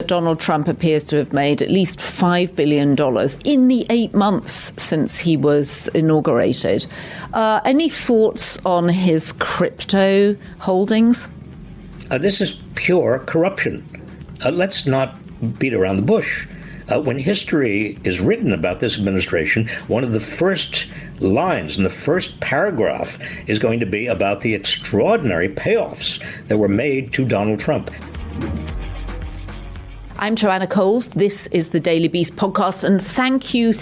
Donald Trump appears to have made at least $5 billion in the 8 months since he was inaugurated. Any thoughts on his crypto holdings? This is pure corruption. Let's not beat around the bush. When history is written about this administration, one of the first lines in the first paragraph is going to be about the extraordinary payoffs that were made to Donald Trump. I'm Jaonna. This is the Daily Beast podcast, and thank you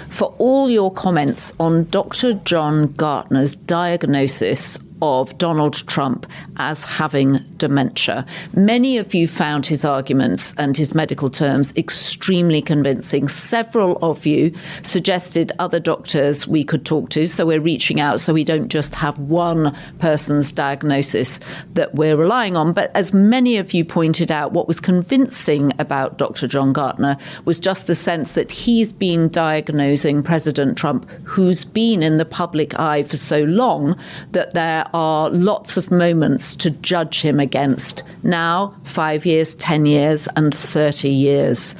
for all your comments on Dr. John Gartner's diagnosis of Donald Trump as having dementia. Many of you found his arguments and his medical terms extremely convincing. Several of you suggested other doctors we could talk to, so we're reaching out so we don't just have one person's diagnosis that we're relying on. But as many of you pointed out, what was convincing about Dr. John Gartner was just the sense that he's been diagnosing President Trump, who's been in the public eye for so long that there are lots of moments to judge him against now, 5 years, 10 years, and 30 years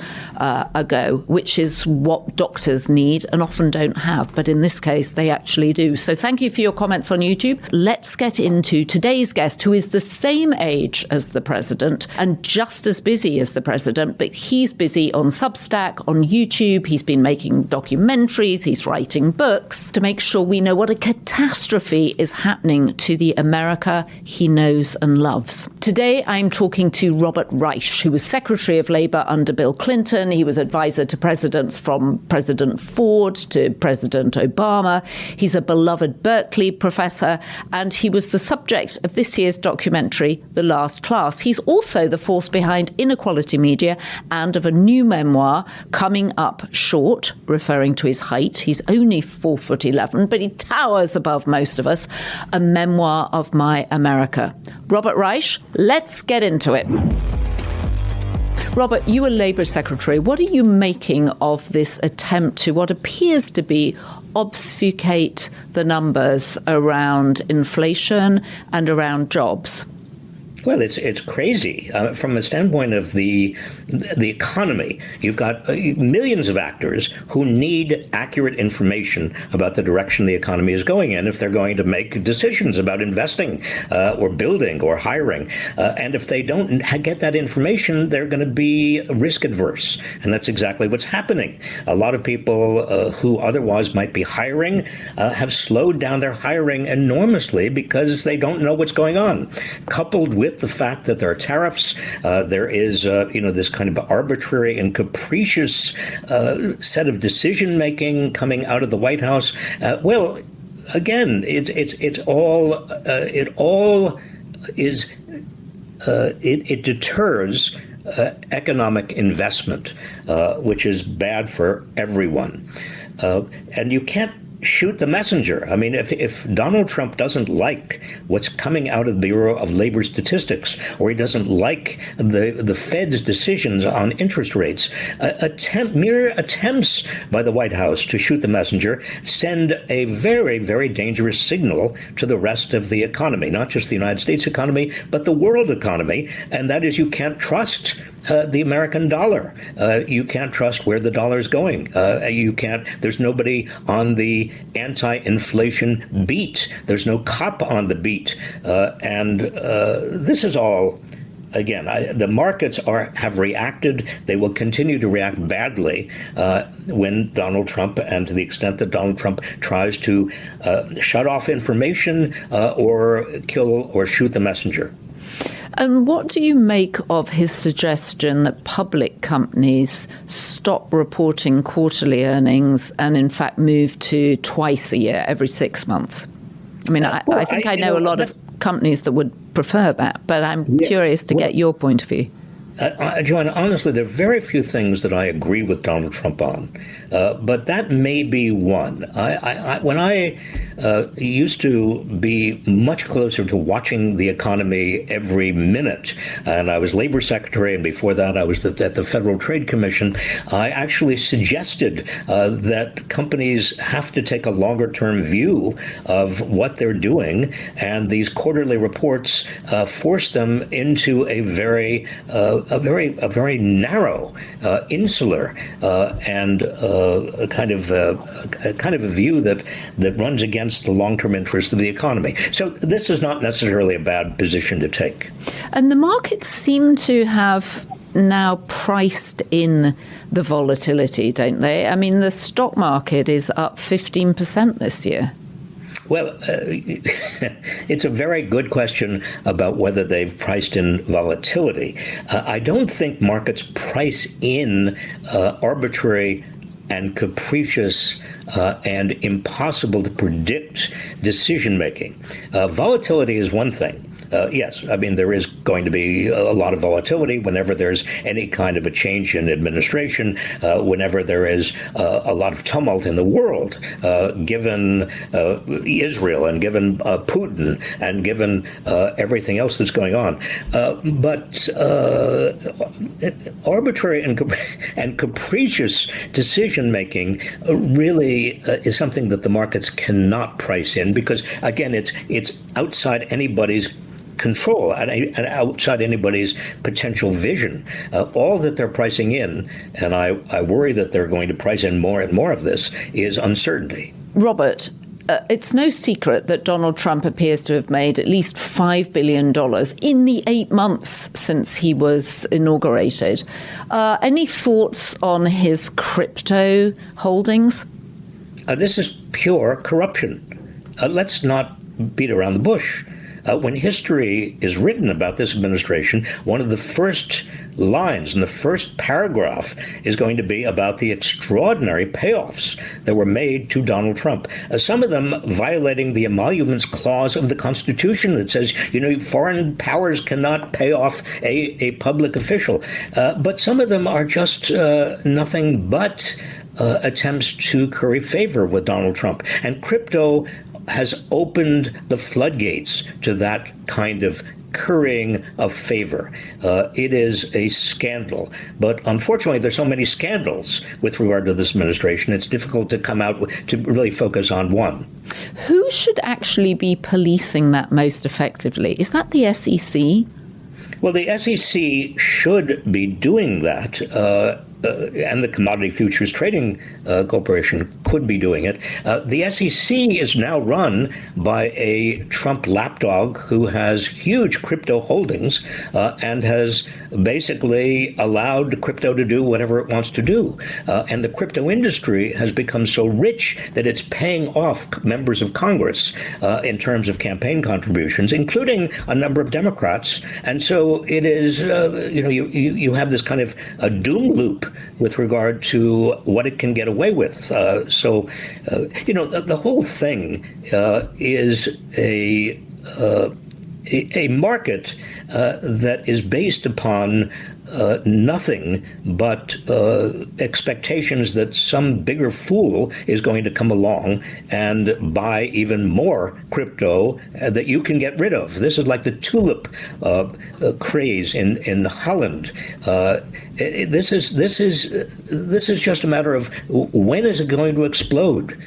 ago, which is what doctors need and often don't have. But in this case, they actually do. So thank you for your comments on YouTube. Let's get into today's guest, who is the same age as the president and just as busy as the president, but he's busy on Substack, on YouTube. He's been making documentaries. He's writing books to make sure we know what a catastrophe is happening to the America he knows and loves. Today, I'm talking to Robert Reich, who was Secretary of Labour under Bill Clinton. He was advisor to presidents from President Ford to President Obama. He's a beloved Berkeley professor, and he was the subject of this year's documentary, The Last Class. He's also the force behind Inequality Media and of a new memoir coming up short, referring to his height. He's only 4'11", but he towers above most of us. A memoir of my America. Robert Reich, let's get into it. Robert, you were Labour Secretary. What are you making of this attempt to what appears to be obfuscate the numbers around inflation and around jobs? Well, it's crazy. From the standpoint of the economy, you've got millions of actors who need accurate information about the direction the economy is going in if they're going to make decisions about investing or building or hiring. And if they don't get that information, they're going to be risk adverse. And that's exactly what's happening. A lot of people who otherwise might be hiring have slowed down their hiring enormously because they don't know what's going on, coupled with the fact that there are tariffs, there is, this kind of arbitrary and capricious set of decision making coming out of the White House. Well, again, it deters economic investment, which is bad for everyone, and you can't shoot the messenger. I mean, if Donald Trump doesn't like what's coming out of the Bureau of Labor Statistics, or he doesn't like the Fed's decisions on interest rates, mere attempts by the White House to shoot the messenger send a very, very dangerous signal to the rest of the economy, not just the United States economy, but the world economy. And that is, you can't trust the American dollar. You can't trust where the dollar is going. There's nobody on the anti-inflation beat. There's no cop on the beat. And this is all, again, the markets have reacted. They will continue to react badly when Donald Trump, and to the extent that Donald Trump tries to shut off information or kill or shoot the messenger. And what do you make of his suggestion that public companies stop reporting quarterly earnings and, in fact, move to twice a year, every 6 months? I mean, I think I know a lot of companies that would prefer that, but I'm curious to get your point of view. Jaonna, honestly, there are very few things that I agree with Donald Trump on, but that may be one. When I used to be much closer to watching the economy every minute. And I was labor secretary, and before that I was at the Federal Trade Commission. I actually suggested that companies have to take a longer-term view of what they're doing, and these quarterly reports force them into a very narrow, insular, and kind of a view that runs against the long-term interests of the economy. So this is not necessarily a bad position to take. And the markets seem to have now priced in the volatility, don't they? I mean, the stock market is up 15% this year. Well, it's a very good question about whether they've priced in volatility. I don't think markets price in arbitrary and capricious and impossible to predict decision making. Volatility is one thing. Yes, I mean, there is going to be a lot of volatility whenever there's any kind of a change in administration, whenever there is a lot of tumult in the world, given Israel and given Putin and given everything else that's going on. But arbitrary and capricious decision-making really is something that the markets cannot price in because, again, it's outside anybody's control and outside anybody's potential vision. All that they're pricing in, and I worry that they're going to price in more and more of this, is uncertainty. Robert, it's no secret that Donald Trump appears to have made at least $5 billion in the 8 months since he was inaugurated. Any thoughts on his crypto holdings? This is pure corruption. Let's not beat around the bush. When history is written about this administration, one of the first lines in the first paragraph is going to be about the extraordinary payoffs that were made to Donald Trump. Some of them violating the emoluments clause of the Constitution that says, foreign powers cannot pay off a public official. But some of them are just nothing but attempts to curry favor with Donald Trump. And crypto has opened the floodgates to that kind of currying of favor. It is a scandal. But unfortunately, there's so many scandals with regard to this administration, it's difficult to come out to really focus on one. Who should actually be policing that most effectively? Is that the SEC? Well, the SEC should be doing that. And the Commodity Futures Trading Corporation could be doing it. The SEC is now run by a Trump lapdog who has huge crypto holdings and has basically allowed crypto to do whatever it wants to do. And the crypto industry has become so rich that it's paying off members of Congress in terms of campaign contributions, including a number of Democrats. And so it is, you have this kind of a doom loop with regard to what it can get away with. The whole thing is a market that is based upon nothing but expectations that some bigger fool is going to come along and buy even more crypto that you can get rid of. This is like the tulip craze in Holland. This is just a matter of when is it going to explode?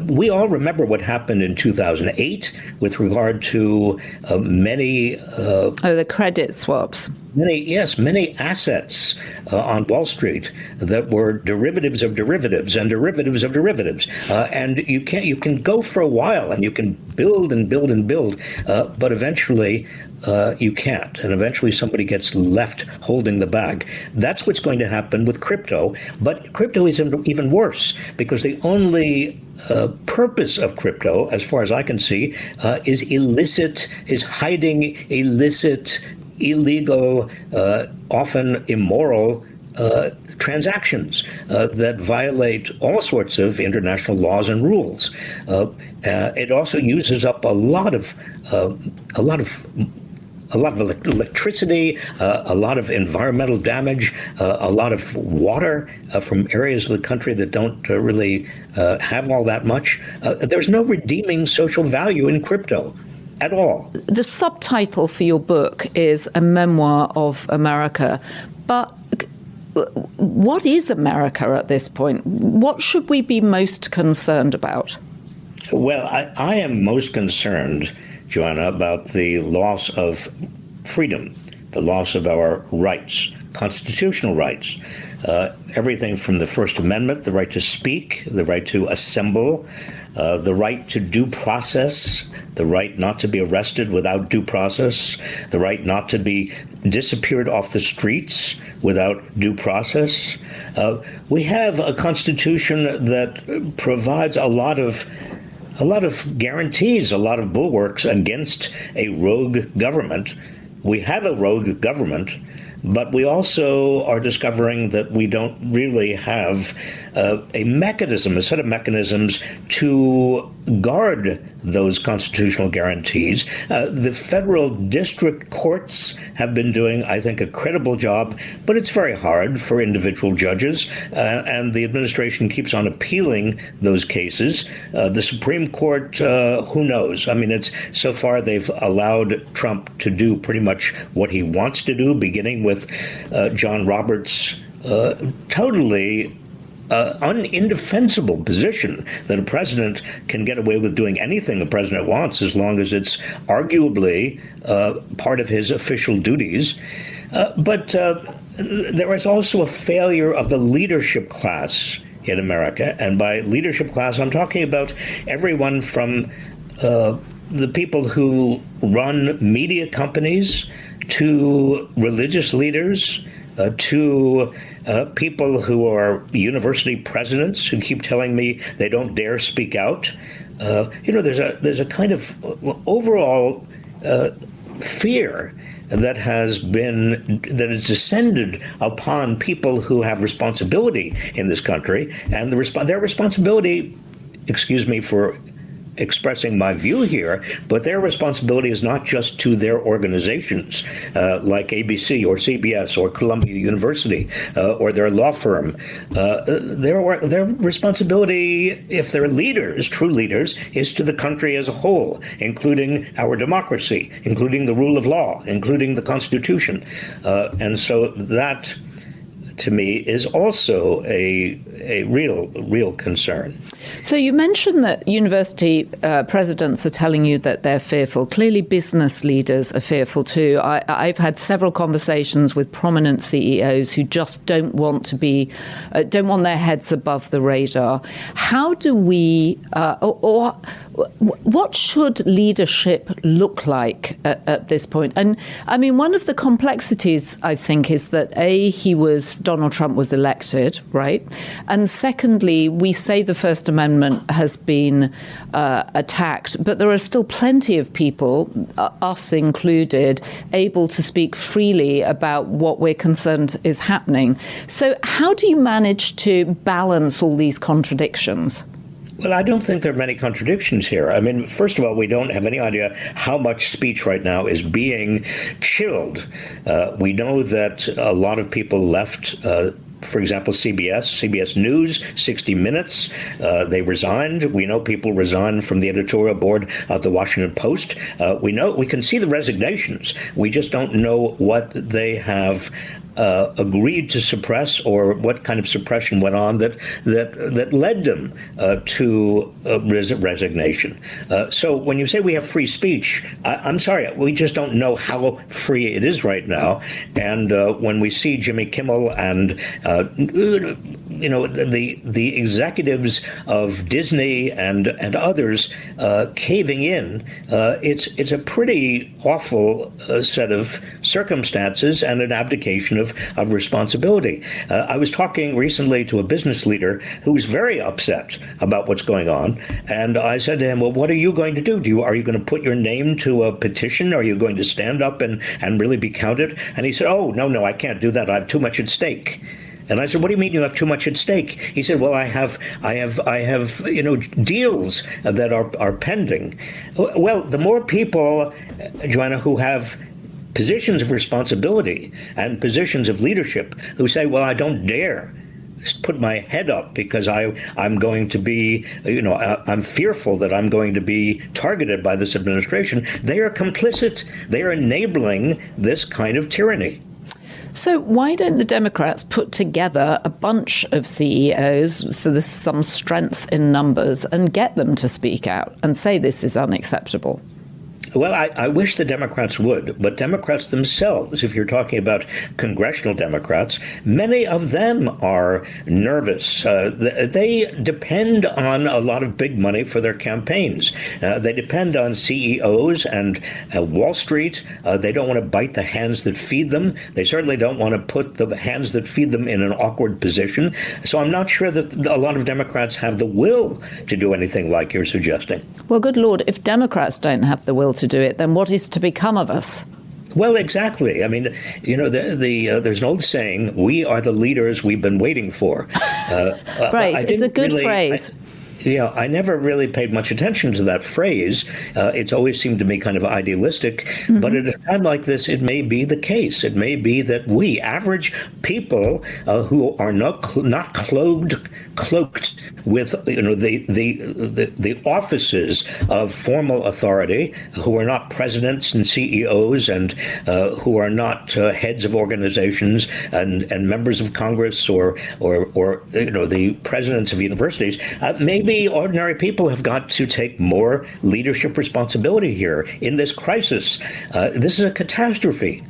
We all remember what happened in 2008 with regard to many the credit swaps. Many assets on Wall Street that were derivatives of derivatives and derivatives of derivatives, and you can go for a while and you can build and build and build, but eventually you can't, and eventually somebody gets left holding the bag. That's what's going to happen with crypto, but crypto is even worse because the only purpose of crypto, as far as I can see, is hiding illicit, illegal, often immoral transactions that violate all sorts of international laws and rules. It also uses up a lot of a lot of electricity, a lot of environmental damage, a lot of water from areas of the country that don't really have all that much. There's no redeeming social value in crypto at all. The subtitle for your book is A Memoir of America. But what is America at this point? What should we be most concerned about? Well, I am most concerned, Jaonna, about the loss of freedom, the loss of our rights, constitutional rights. Everything from the First Amendment, the right to speak, the right to assemble, the right to due process, the right not to be arrested without due process, the right not to be disappeared off the streets without due process. We have a constitution that provides a lot of guarantees, a lot of bulwarks against a rogue government. We have a rogue government, but we also are discovering that we don't really have a mechanism, a set of mechanisms to guard those constitutional guarantees. The federal district courts have been doing, I think, a credible job, but it's very hard for individual judges, and the administration keeps on appealing those cases. The Supreme Court, who knows? I mean, so far they've allowed Trump to do pretty much what he wants to do, beginning with John Roberts' totally indefensible position that a president can get away with doing anything the president wants as long as it's arguably part of his official duties. But there is also a failure of the leadership class in America. And by leadership class, I'm talking about everyone from the people who run media companies to religious leaders to people who are university presidents who keep telling me they don't dare speak out. There's a kind of overall fear that has descended upon people who have responsibility in this country, and their responsibility, excuse me for expressing my view here, but their responsibility is not just to their organizations like ABC or CBS or Columbia University or their law firm. Their responsibility, if they're leaders, true leaders, is to the country as a whole, including our democracy, including the rule of law, including the Constitution. And so that, to me, is also a real concern. So you mentioned that university presidents are telling you that they're fearful. Clearly, business leaders are fearful too. I've had several conversations with prominent CEOs who just don't want their heads above the radar. How do we, or what should leadership look like at this point? And I mean, one of the complexities, I think, is that Donald Trump was elected, right? And secondly, we say the First Amendment has been attacked, but there are still plenty of people, us included, able to speak freely about what we're concerned is happening. So how do you manage to balance all these contradictions? Well, I don't think there are many contradictions here. I mean, first of all, we don't have any idea how much speech right now is being chilled. We know that a lot of people left, for example, CBS News, 60 Minutes. They resigned. We know people resigned from the editorial board of the Washington Post. We can see the resignations. We just don't know what they have agreed to suppress, or what kind of suppression went on that led them to resignation. So when you say we have free speech, I'm sorry, we just don't know how free it is right now. And when we see Jimmy Kimmel and the executives of Disney and others caving in, it's a pretty awful set of circumstances and an abdication of responsibility. I was talking recently to a business leader who was very upset about what's going on, and I said to him, well, what are you going to do? Are you going to put your name to a petition? Are you going to stand up and really be counted? And he said, oh, no, I can't do that. I have too much at stake. And I said, what do you mean you have too much at stake? He said, well, I have deals that are pending. Well, the more people, Jaonna, who have positions of responsibility and positions of leadership who say, well, I don't dare put my head up because I'm going to be, I'm fearful that I'm going to be targeted by this administration. They are complicit. They are enabling this kind of tyranny. So why don't the Democrats put together a bunch of CEOs, so there's some strength in numbers, and get them to speak out and say this is unacceptable? Well, I wish the Democrats would, but Democrats themselves, if you're talking about congressional Democrats, many of them are nervous. They depend on a lot of big money for their campaigns. They depend on CEOs and Wall Street. They don't want to bite the hands that feed them. They certainly don't want to put the hands that feed them in an awkward position. So I'm not sure that a lot of Democrats have the will to do anything like you're suggesting. Well, good Lord, if Democrats don't have the will to do it, then what is to become of us? Well, exactly. I mean, there's an old saying, we are the leaders we've been waiting for. Right. It's a good phrase. I never really paid much attention to that phrase. It's always seemed to me kind of idealistic. Mm-hmm. But at a time like this, it may be the case. It may be that we, average people who are not cloaked with the offices of formal authority, who are not presidents and CEOs and who are not heads of organizations and members of Congress or the presidents of universities, maybe ordinary people have got to take more leadership responsibility here in this crisis. This is a catastrophe.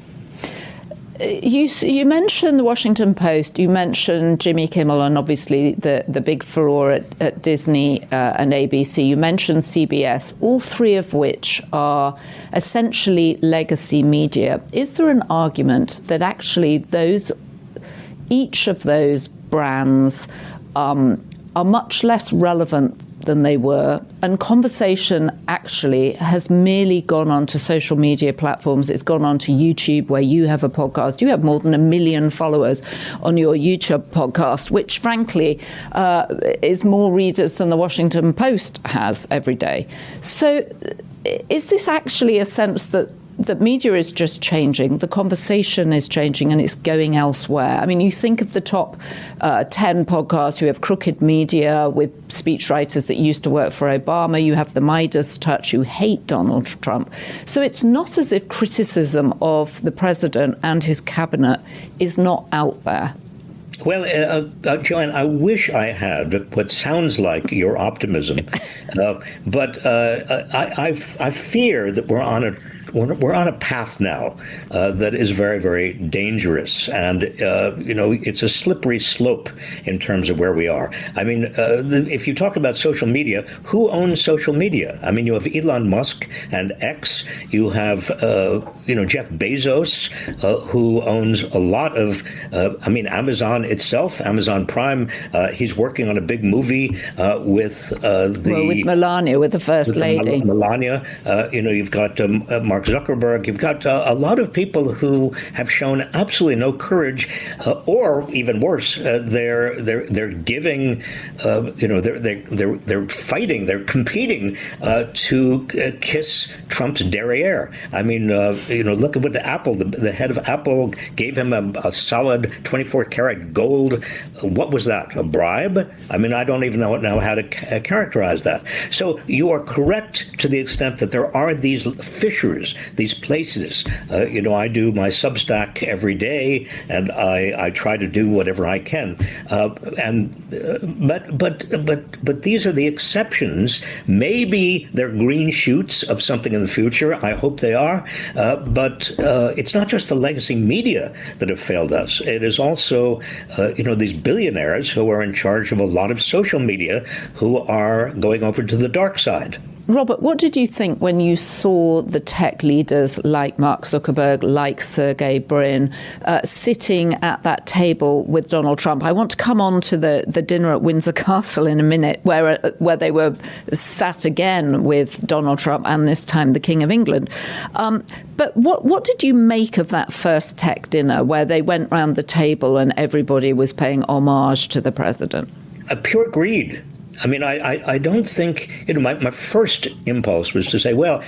You mentioned the Washington Post, you mentioned Jimmy Kimmel and obviously the big furore at Disney and ABC. You mentioned CBS, all three of which are essentially legacy media. Is there an argument that actually each of those brands are much less relevant than they were, and conversation actually has merely gone onto social media platforms? It's gone onto YouTube, where you have a podcast. You have more than 1 million followers on your YouTube podcast, which frankly is more readers than the Washington Post has every day. So is this actually a sense that the media is just changing, the conversation is changing, and it's going elsewhere? I mean, you think of the top 10 podcasts. You have Crooked Media with speechwriters that used to work for Obama. You have the Midas Touch, who hate Donald Trump. So it's not as if criticism of the president and his cabinet is not out there. Well, Joanne, I wish I had what sounds like your optimism, but I fear that we're on a path now that is very, very dangerous, and it's a slippery slope in terms of where we are. I mean, if you talk about social media, who owns social media? I mean, you have Elon Musk and X. You have Jeff Bezos, who owns a lot of. Amazon itself, Amazon Prime. He's working on a big movie with Melania, with the First Lady. Melania. You've got Mark Zuckerberg. You've got a lot of people who have shown absolutely no courage, or even worse, they're giving, they're fighting, they're competing to kiss Trump's derriere. I mean, look at what the head of Apple gave him a solid 24-karat gold. What was that? A bribe? I mean, I don't even know how to characterize that. So you are correct to the extent that there are these fissures, these places. I do my Substack every day, and I try to do whatever I can. But these are the exceptions. Maybe they're green shoots of something in the future. I hope they are. But it's not just the legacy media that have failed us. It is also, these billionaires who are in charge of a lot of social media who are going over to the dark side. Robert, what did you think when you saw the tech leaders like Mark Zuckerberg, like Sergey Brin, sitting at that table with Donald Trump? I want to come on to the dinner at Windsor Castle in a minute, where they were sat again with Donald Trump and this time the King of England. But what did you make of that first tech dinner where they went round the table and everybody was paying homage to the president? Pure greed. I mean, I don't think, my first impulse was to say, well,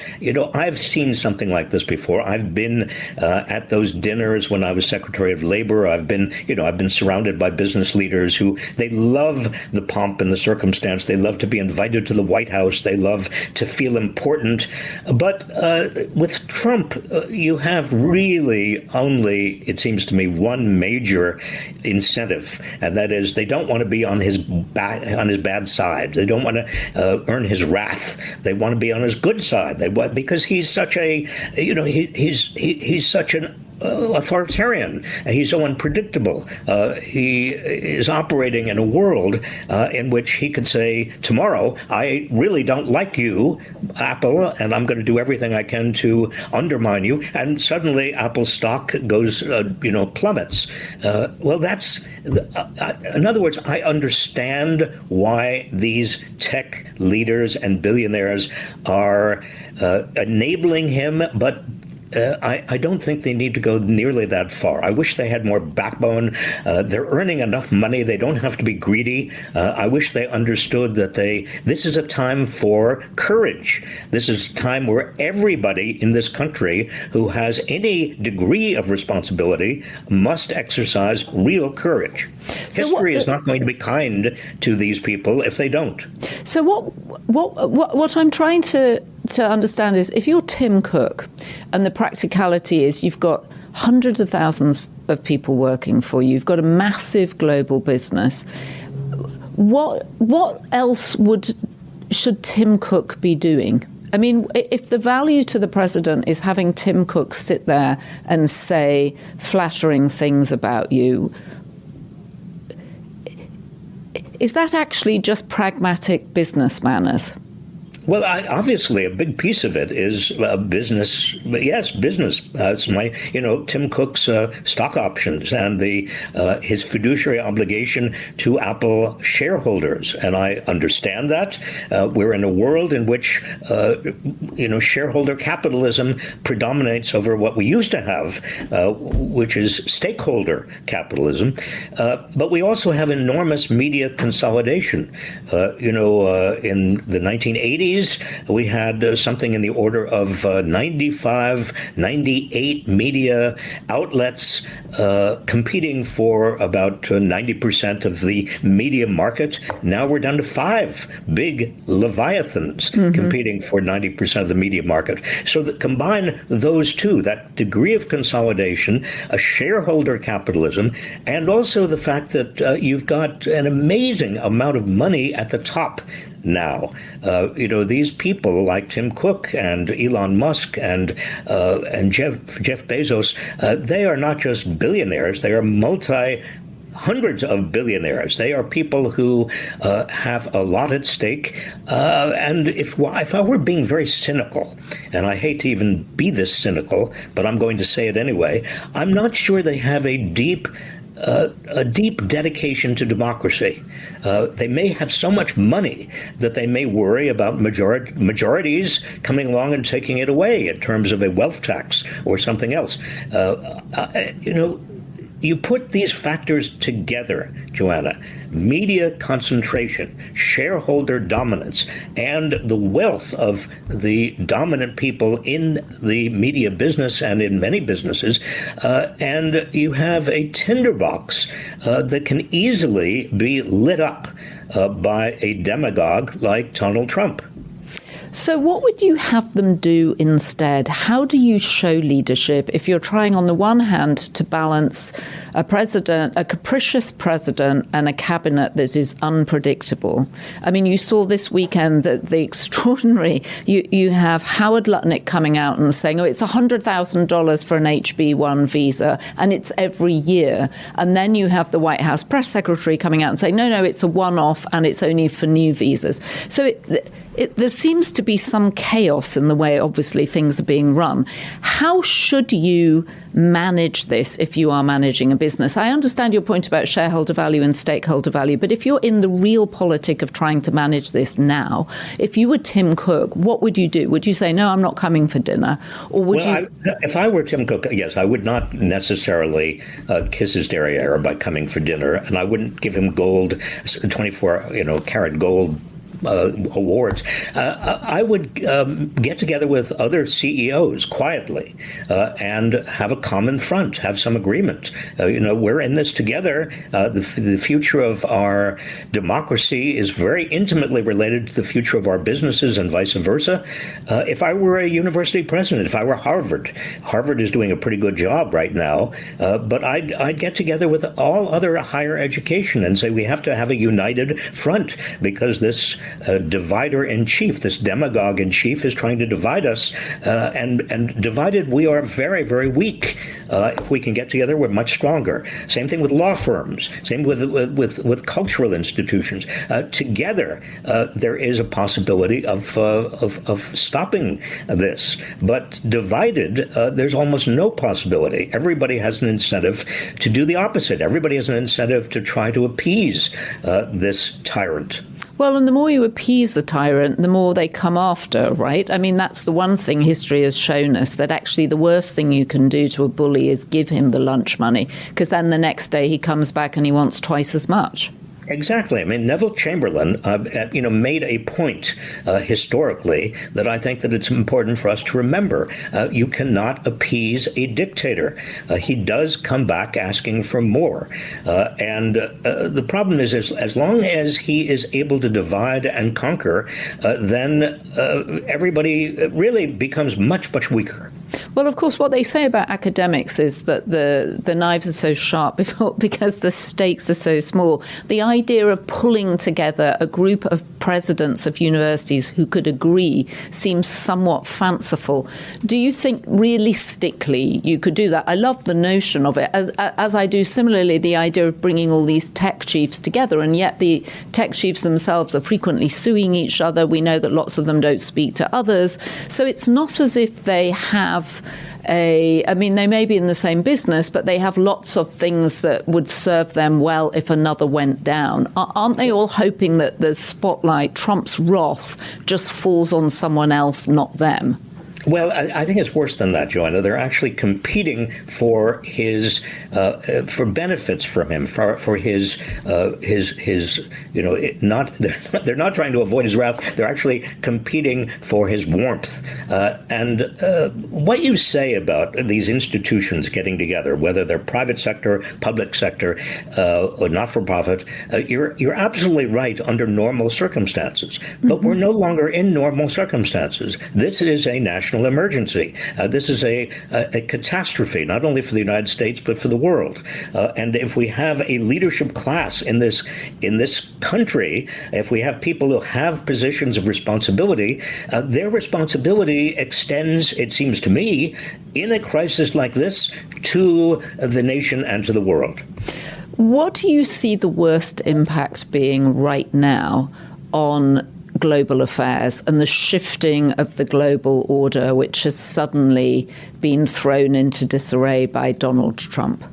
I've seen something like this before. I've been at those dinners when I was Secretary of Labor. I've been surrounded by business leaders who, they love the pomp and the circumstance. They love to be invited to the White House. They love to feel important. But with Trump, you have really only, it seems to me, one major incentive, and that is they don't want to be on his bad side. They don't want to earn his wrath. They want to be on his good side. Because he's such a, he's such an authoritarian. He's so unpredictable. He is operating in a world in which he could say tomorrow, I really don't like you, Apple, and I'm going to do everything I can to undermine you. And suddenly Apple's stock goes, plummets. Well, that's, in other words, I understand why these tech leaders and billionaires are enabling him, but I don't think they need to go nearly that far. I wish they had more backbone. They're earning enough money. They don't have to be greedy. I wish they understood that this is a time for courage. This is a time where everybody in this country who has any degree of responsibility must exercise real courage. History is not going to be kind to these people if they don't. So what I'm trying to understand is, if you're Tim Cook and the practicality is you've got hundreds of thousands of people working for you, you've got a massive global business, what else should Tim Cook be doing? I mean, if the value to the president is having Tim Cook sit there and say flattering things about you, is that actually just pragmatic business manners? Well, obviously, a big piece of it is business. Yes, business. It's Tim Cook's stock options and his fiduciary obligation to Apple shareholders, and I understand that. We're in a world in which shareholder capitalism predominates over what we used to have, which is stakeholder capitalism. But we also have enormous media consolidation. In the 1980s. We had something in the order of 95, 98 media outlets competing for about 90% of the media market. Now we're down to 5 big leviathans competing for 90% of the media market. So combine those two, that degree of consolidation, a shareholder capitalism, and also the fact that you've got an amazing amount of money at the top now. These people like Tim Cook and Elon Musk and Jeff Bezos, they are not just billionaires, they are hundreds of billionaires. They are people who have a lot at stake. And if I were being very cynical, and I hate to even be this cynical, but I'm going to say it anyway, I'm not sure they have a deep dedication to democracy. They may have so much money that they may worry about majorities coming along and taking it away in terms of a wealth tax or something else. You put these factors together, Jaonna, media concentration, shareholder dominance, and the wealth of the dominant people in the media business and in many businesses, and you have a tinderbox that can easily be lit up by a demagogue like Donald Trump. So what would you have them do instead? How do you show leadership if you're trying on the one hand to balance a capricious president and a cabinet that is unpredictable? I mean, you saw this weekend that the extraordinary, you have Howard Lutnick coming out and saying, it's $100,000 for an HB1 visa and it's every year. And then you have the White House press secretary coming out and saying, no, it's a one-off and it's only for new visas. So there seems to be some chaos in the way, obviously, things are being run. How should you manage this if you are managing a business? I understand your point about shareholder value and stakeholder value, but if you're in the real politic of trying to manage this now, if you were Tim Cook, what would you do? Would you say, no, I'm not coming for dinner? Or would if I were Tim Cook, yes, I would not necessarily kiss his derriere by coming for dinner, and I wouldn't give him 24-karat gold awards. I would get together with other CEOs quietly and have a common front, have some agreement. We're in this together. The future of our democracy is very intimately related to the future of our businesses and vice versa. If I were a university president, if I were Harvard is doing a pretty good job right now, but I'd get together with all other higher education and say we have to have a united front because this divider in chief, this demagogue in chief, is trying to divide us, and divided we are very, very weak. If we can get together, we're much stronger. Same thing with law firms. Same with cultural institutions. Together, there is a possibility of stopping this. But divided, there's almost no possibility. Everybody has an incentive to do the opposite. Everybody has an incentive to try to appease this tyrant. Well, and the more you appease the tyrant, the more they come after, right? I mean, that's the one thing history has shown us, that actually the worst thing you can do to a bully is give him the lunch money, because then the next day he comes back and he wants twice as much. Exactly. I mean, Neville Chamberlain, made a point historically that I think that it's important for us to remember. You cannot appease a dictator. He does come back asking for more. And the problem is as long as he is able to divide and conquer, then everybody really becomes much, much weaker. Well, of course, what they say about academics is that the knives are so sharp because the stakes are so small. The idea of pulling together a group of presidents of universities who could agree seems somewhat fanciful. Do you think realistically you could do that? I love the notion of it, as I do similarly the idea of bringing all these tech chiefs together, and yet the tech chiefs themselves are frequently suing each other. We know that lots of them don't speak to others. So it's not as if they have they may be in the same business, but they have lots of things that would serve them well if another went down. Aren't they all hoping that the spotlight, Trump's wrath, just falls on someone else, not them? Well, I think it's worse than that, Jaonna. They're actually competing for his for benefits from him, for his they're not trying to avoid his wrath. They're actually competing for his warmth. And what you say about these institutions getting together, whether they're private sector, public sector, or not for profit, you're absolutely right under normal circumstances. But we're no longer in normal circumstances. This is a national emergency. This is a catastrophe, not only for the United States, but for the world. And if we have a leadership class in this country, if we have people who have positions of responsibility, their responsibility extends, it seems to me, in a crisis like this, to the nation and to the world. What do you see the worst impact being right now on global affairs and the shifting of the global order, which has suddenly been thrown into disarray by Donald Trump?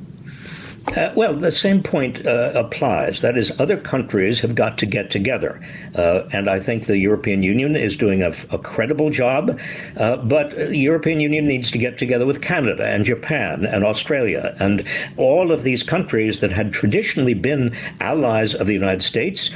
Well, the same point applies. That is, other countries have got to get together. And I think the European Union is doing a credible job. But the European Union needs to get together with Canada and Japan and Australia and all of these countries that had traditionally been allies of the United States,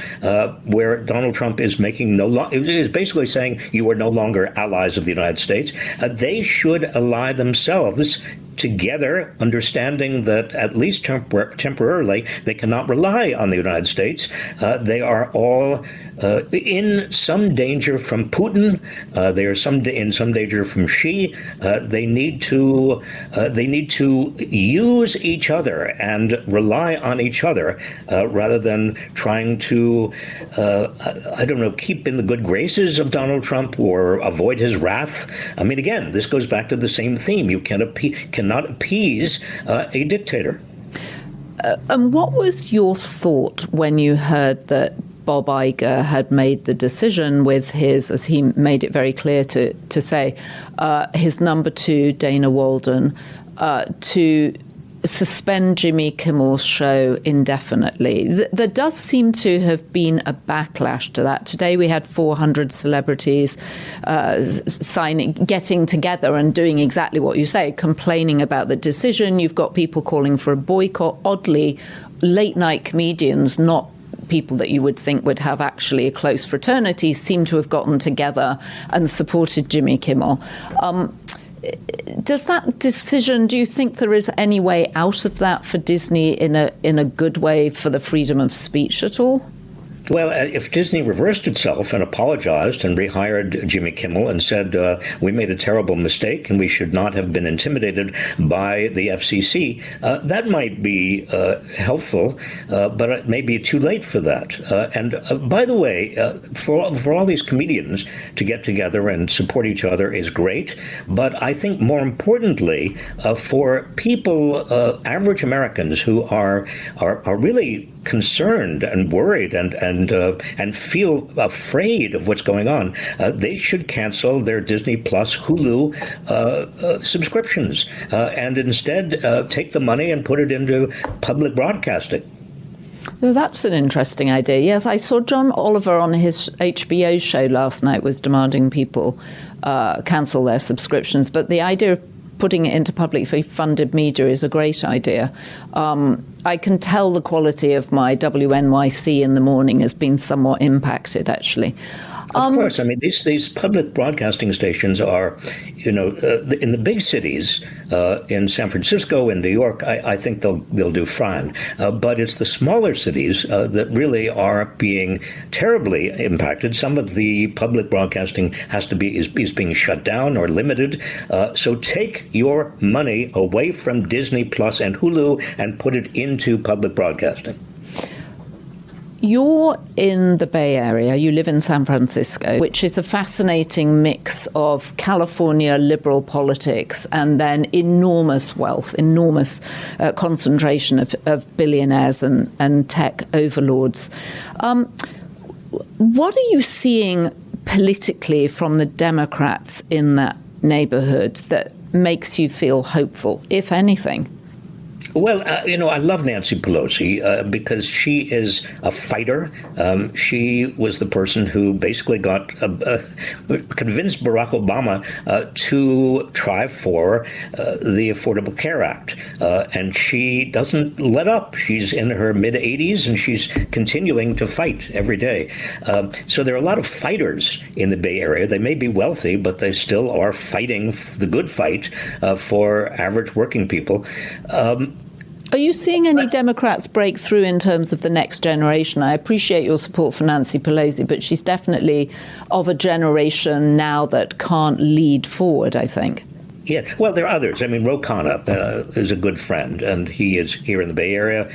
where Donald Trump is is basically saying you are no longer allies of the United States. They should ally themselves together, understanding that at least temporarily they cannot rely on the United States. They are all in some danger from Putin. They are in some danger from Xi. They need to use each other and rely on each other rather than trying to keep in the good graces of Donald Trump or avoid his wrath. I mean, again, this goes back to the same theme. You cannot appease a dictator. And what was your thought when you heard that Bob Iger had made the decision with his, as he made it very clear to say, his number two, Dana Walden, to suspend Jimmy Kimmel's show indefinitely. There does seem to have been a backlash to that. Today we had 400 celebrities getting together and doing exactly what you say, complaining about the decision. You've got people calling for a boycott. Oddly, late-night comedians, not people that you would think would have actually a close fraternity, seem to have gotten together and supported Jimmy Kimmel. Does that decision, do you think there is any way out of that for Disney in a good way for the freedom of speech at all? Well, if Disney reversed itself and apologized and rehired Jimmy Kimmel and said, we made a terrible mistake and we should not have been intimidated by the FCC, that might be helpful, but it may be too late for that. And by the way, for all these comedians to get together and support each other is great. But I think more importantly, for people, average Americans who are really concerned and worried and feel afraid of what's going on, they should cancel their Disney Plus, Hulu subscriptions and instead take the money and put it into public broadcasting. Well, that's an interesting idea. Yes, I saw John Oliver on his HBO show last night was demanding people cancel their subscriptions. But the idea of putting it into publicly funded media is a great idea. I can tell the quality of my WNYC in the morning has been somewhat impacted, actually. Of course. I mean, these public broadcasting stations are, in the big cities, in San Francisco and New York, I think they'll do fine. But it's the smaller cities that really are being terribly impacted. Some of the public broadcasting is being shut down or limited. So take your money away from Disney Plus and Hulu and put it into public broadcasting. You're in the Bay Area, you live in San Francisco, which is a fascinating mix of California liberal politics and then enormous wealth, enormous concentration of billionaires and tech overlords. What are you seeing politically from the Democrats in that neighborhood that makes you feel hopeful, if anything? Well, I love Nancy Pelosi because she is a fighter. She was the person who basically convinced Barack Obama to try for the Affordable Care Act. And she doesn't let up. She's in her mid-80s and she's continuing to fight every day. So there are a lot of fighters in the Bay Area. They may be wealthy, but they still are fighting the good fight for average working people. Are you seeing any Democrats break through in terms of the next generation? I appreciate your support for Nancy Pelosi, but she's definitely of a generation now that can't lead forward, I think. Yeah, well, there are others. I mean, Ro Khanna is a good friend, and he is here in the Bay Area.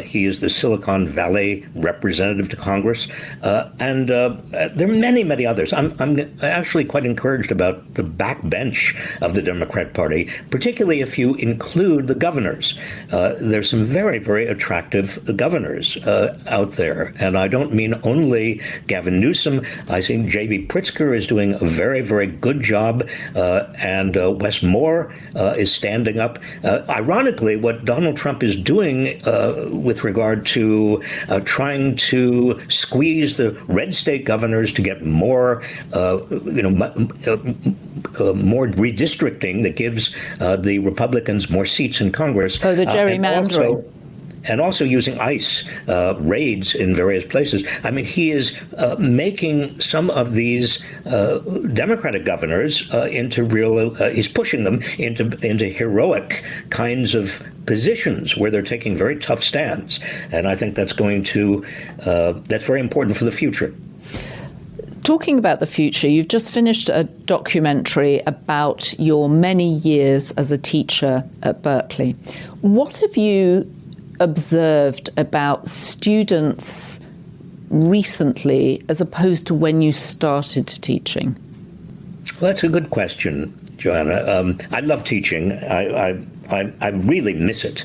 He is the Silicon Valley representative to Congress. And there are many, many others. I'm actually quite encouraged about the backbench of the Democrat Party, particularly if you include the governors. There's some very, very attractive governors out there. And I don't mean only Gavin Newsom. I think J.B. Pritzker is doing a very, very good job. And Wes Moore is standing up. Ironically, what Donald Trump is doing with regard to trying to squeeze the red state governors to get more, more redistricting that gives the Republicans more seats in Congress. Oh, the gerrymandering. And also using ICE raids in various places. I mean, he is making some of these Democratic governors into real. He's pushing them into heroic kinds of positions where they're taking very tough stands, and I think that's that's very important for the future. Talking about the future, you've just finished a documentary about your many years as a teacher at Berkeley. What have you observed about students recently as opposed to when you started teaching? Well, that's a good question, Jaonna. I love teaching. I I really miss it.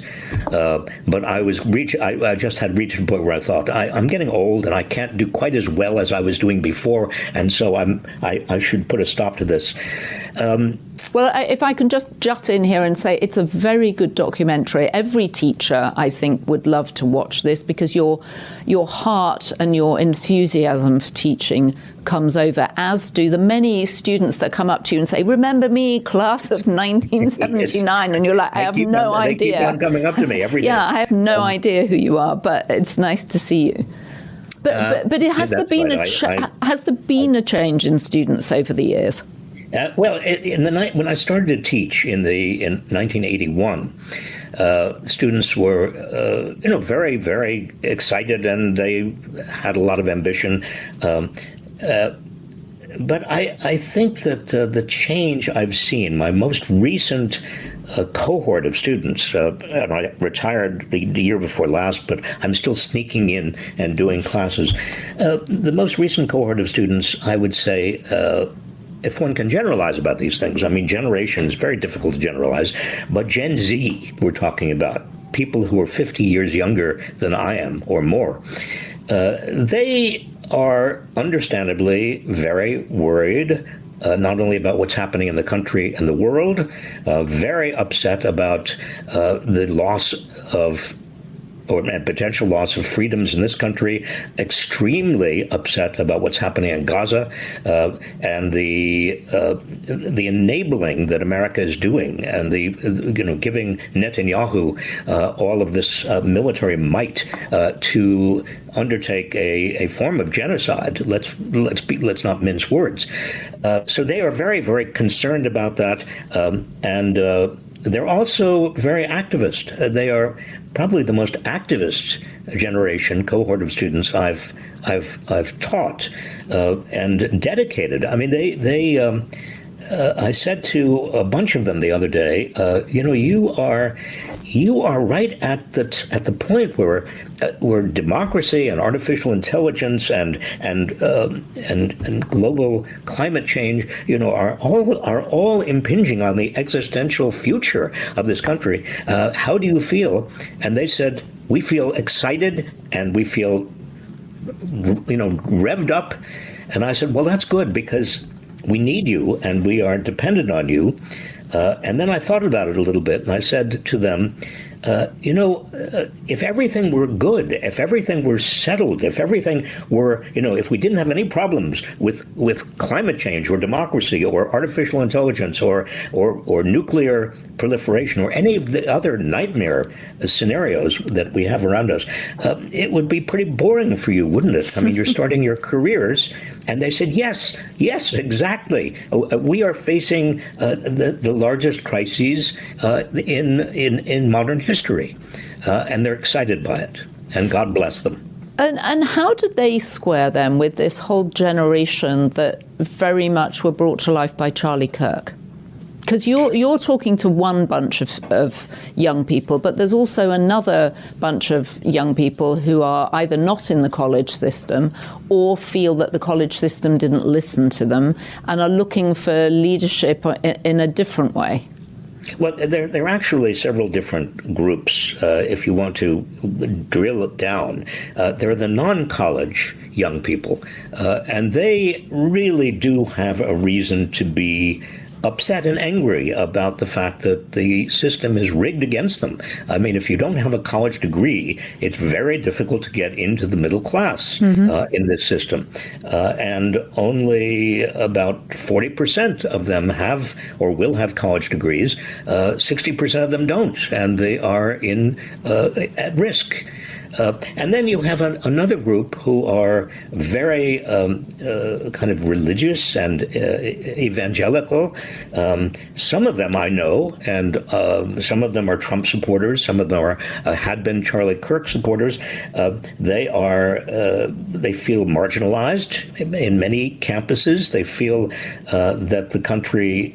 But I just had reached a point where I thought I'm getting old and I can't do quite as well as I was doing before, and so I should put a stop to this. Well, if I can just jut in here and say it's a very good documentary. Every teacher, I think, would love to watch this because your heart and your enthusiasm for teaching comes over, as do the many students that come up to you and say, "Remember me, class of 1979," and you're like, "I have no idea." They keep on coming up to me every day. Yeah, I have no idea who you are, but it's nice to see you. But has there been a change in students over the years? Well, when I started to teach in 1981, students were, very, very excited, and they had a lot of ambition. But I think that the change I've seen, my most recent cohort of students, and I retired the year before last, but I'm still sneaking in and doing classes. The most recent cohort of students, I would say, if one can generalize about these things, I mean, generation is very difficult to generalize, but Gen Z, we're talking about, people who are 50 years younger than I am or more, they are understandably very worried, not only about what's happening in the country and the world, very upset about the loss of and potential loss of freedoms in this country, extremely upset about what's happening in Gaza, and the enabling that America is doing, and the giving Netanyahu all of this military might to undertake a form of genocide. Let's not mince words. So they are very, very concerned about that, and they're also very activist. They are probably the most activist cohort of students I've taught, and dedicated. I mean, I said to a bunch of them the other day, you are right at the point where democracy and artificial intelligence and global climate change, are all impinging on the existential future of this country. How do you feel? And they said, we feel excited and we feel, revved up. And I said, well, that's good, because we need you and we are dependent on you. And then I thought about it a little bit, and I said to them, if everything were good, if everything were settled, if everything were, if we didn't have any problems with climate change or democracy or artificial intelligence or nuclear proliferation or any of the other nightmare scenarios that we have around us, it would be pretty boring for you, wouldn't it? I mean, you're starting your careers. And they said, yes, exactly. We are facing the largest crises in modern history, and they're excited by it. And God bless them. And how did they square them with this whole generation that very much were brought to life by Charlie Kirk? Because you're talking to one bunch of young people, but there's also another bunch of young people who are either not in the college system or feel that the college system didn't listen to them and are looking for leadership in a different way. Well, there are actually several different groups, if you want to drill it down. There are the non-college young people, and they really do have a reason to be upset and angry about the fact that the system is rigged against them. I mean, if you don't have a college degree, it's very difficult to get into the middle class in this system. And only about 40% of them have or will have college degrees. 60% of them don't, and they are at risk. And then you have another group who are very kind of religious and evangelical. Some of them I know, and some of them are Trump supporters. Some of them had been Charlie Kirk supporters. They feel marginalized in many campuses. They feel that the country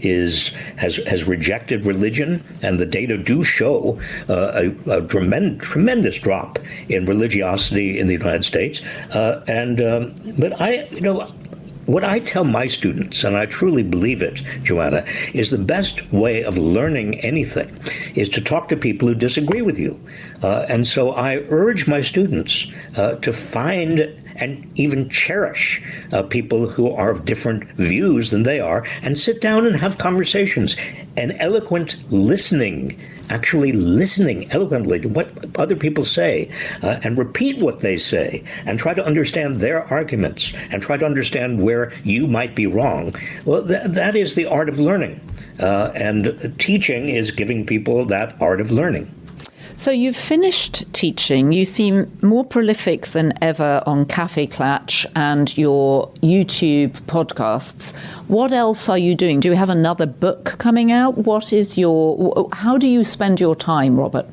has rejected religion, and the data do show a tremendous drop in religiosity in the United States, but what I tell my students, and I truly believe it, Jaonna, is the best way of learning anything is to talk to people who disagree with you. And so I urge my students to find and even cherish people who are of different views than they are, and sit down and have conversations. And eloquent listening, actually listening eloquently to what other people say, and repeat what they say, and try to understand their arguments, and try to understand where you might be wrong. Well, that is the art of learning. And teaching is giving people that art of learning. So you've finished teaching. You seem more prolific than ever on Cafe Clatch and your YouTube podcasts. What else are you doing? Do you have another book coming out? How do you spend your time, Robert?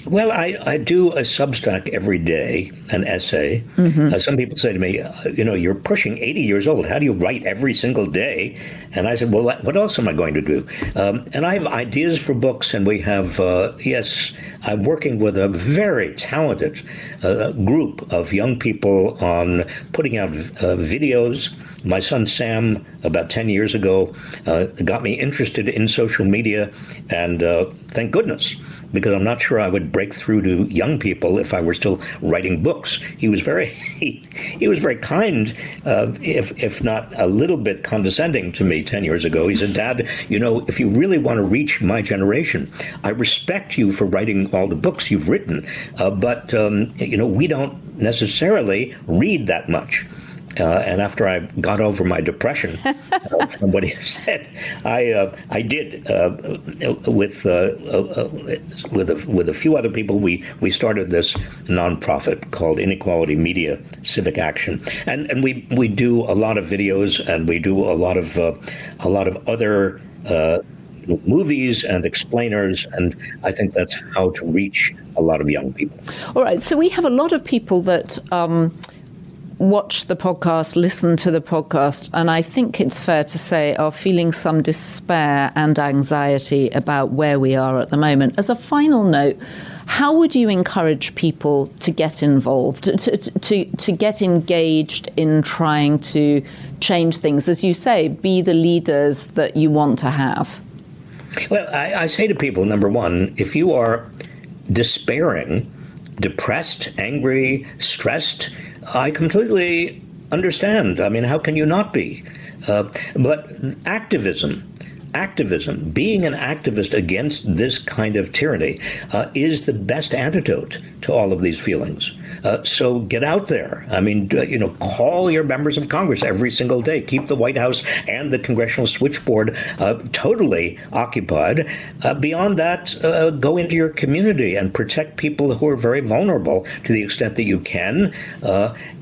Well, I do a Substack every day, an essay. Mm-hmm. Some people say to me, you're pushing 80 years old. How do you write every single day? And I said, well, what else am I going to do? And I have ideas for books, and we have, I'm working with a very talented group of young people on putting out videos. My son Sam, about 10 years ago, got me interested in social media, and thank goodness, because I'm not sure I would break through to young people if I were still writing books. He was very kind, if not a little bit condescending to me 10 years ago. He said, Dad, if you really want to reach my generation, I respect you for writing all the books you've written, but we don't necessarily read that much. And after I got over my depression from what he said, I did with a few other people. We started this nonprofit called Inequality Media Civic Action, and we do a lot of videos, and we do a lot of other movies and explainers, and I think that's how to reach a lot of young people. All right, so we have a lot of people that watch the podcast, listen to the podcast, and I think it's fair to say are feeling some despair and anxiety about where we are at the moment. As a final note, how would you encourage people to get involved, to get engaged in trying to change things? As you say, be the leaders that you want to have. Well, I say to people, number one, if you are despairing, depressed, angry, stressed, I completely understand. I mean, how can you not be? But activism, being an activist against this kind of tyranny is the best antidote to all of these feelings. So get out there. I mean, call your members of Congress every single day. Keep the White House and the congressional switchboard totally occupied. Beyond that, go into your community and protect people who are very vulnerable to the extent that you can.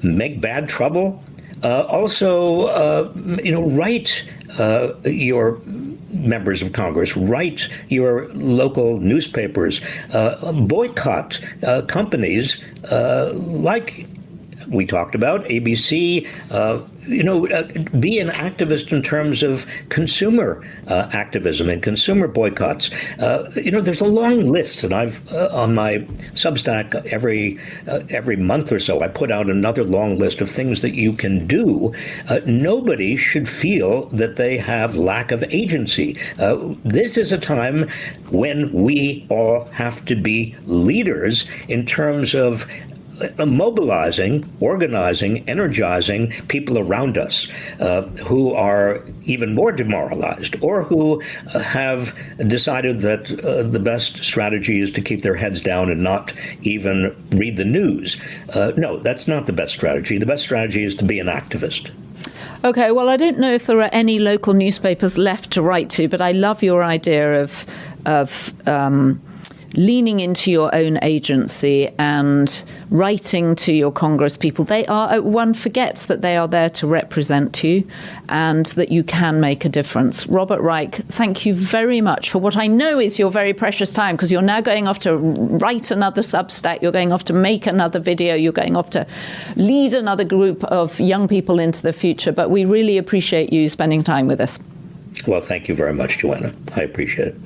Make bad trouble. Also, write your members of Congress, write your local newspapers, boycott companies like we talked about, ABC, be an activist in terms of consumer activism and consumer boycotts. There's a long list, and I've on my Substack every month or so, I put out another long list of things that you can do. Nobody should feel that they have lack of agency. This is a time when we all have to be leaders in terms of mobilizing, organizing, energizing people around us who are even more demoralized, or who have decided that the best strategy is to keep their heads down and not even read the news. No, that's not the best strategy. The best strategy is to be an activist. Okay, well, I don't know if there are any local newspapers left to write to, but I love your idea of leaning into your own agency and writing to your Congress people. One forgets that they are there to represent you and that you can make a difference. Robert Reich, thank you very much for what I know is your very precious time, because you're now going off to write another Substack, you're going off to make another video, you're going off to lead another group of young people into the future. But we really appreciate you spending time with us. Well, thank you very much, Jaonna. I appreciate it.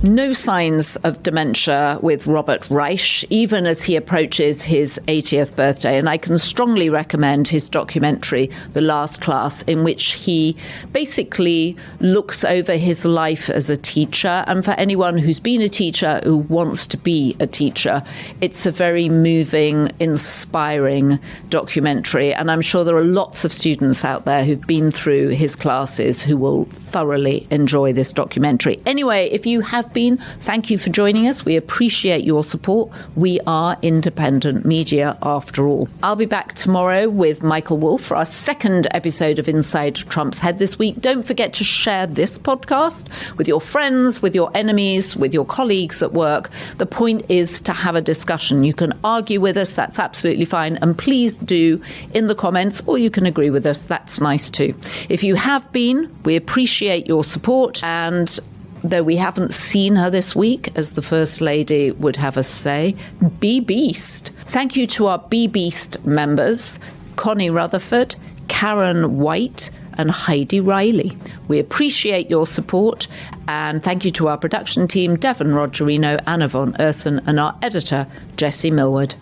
No signs of dementia with Robert Reich, even as he approaches his 80th birthday. And I can strongly recommend his documentary, The Last Class, in which he basically looks over his life as a teacher. And for anyone who's been a teacher, who wants to be a teacher, it's a very moving, inspiring documentary. And I'm sure there are lots of students out there who've been through his classes who will thoroughly enjoy this documentary. Anyway, if you have been, thank you for joining us. We appreciate your support. We are independent media after all. I'll be back tomorrow with Michael Wolff for our second episode of Inside Trump's Head this week. Don't forget to share this podcast with your friends, with your enemies, with your colleagues at work. The point is to have a discussion. You can argue with us, that's absolutely fine. And please do in the comments, or you can agree with us. That's nice too. If you have been, we appreciate your support. And though we haven't seen her this week, as the First Lady would have us say, be beast. Thank you to our Be Beast members, Connie Rutherford, Karen White and Heidi Riley. We appreciate your support, and thank you to our production team, Devon Rogerino, Anna von Urson, and our editor, Jessie Millward.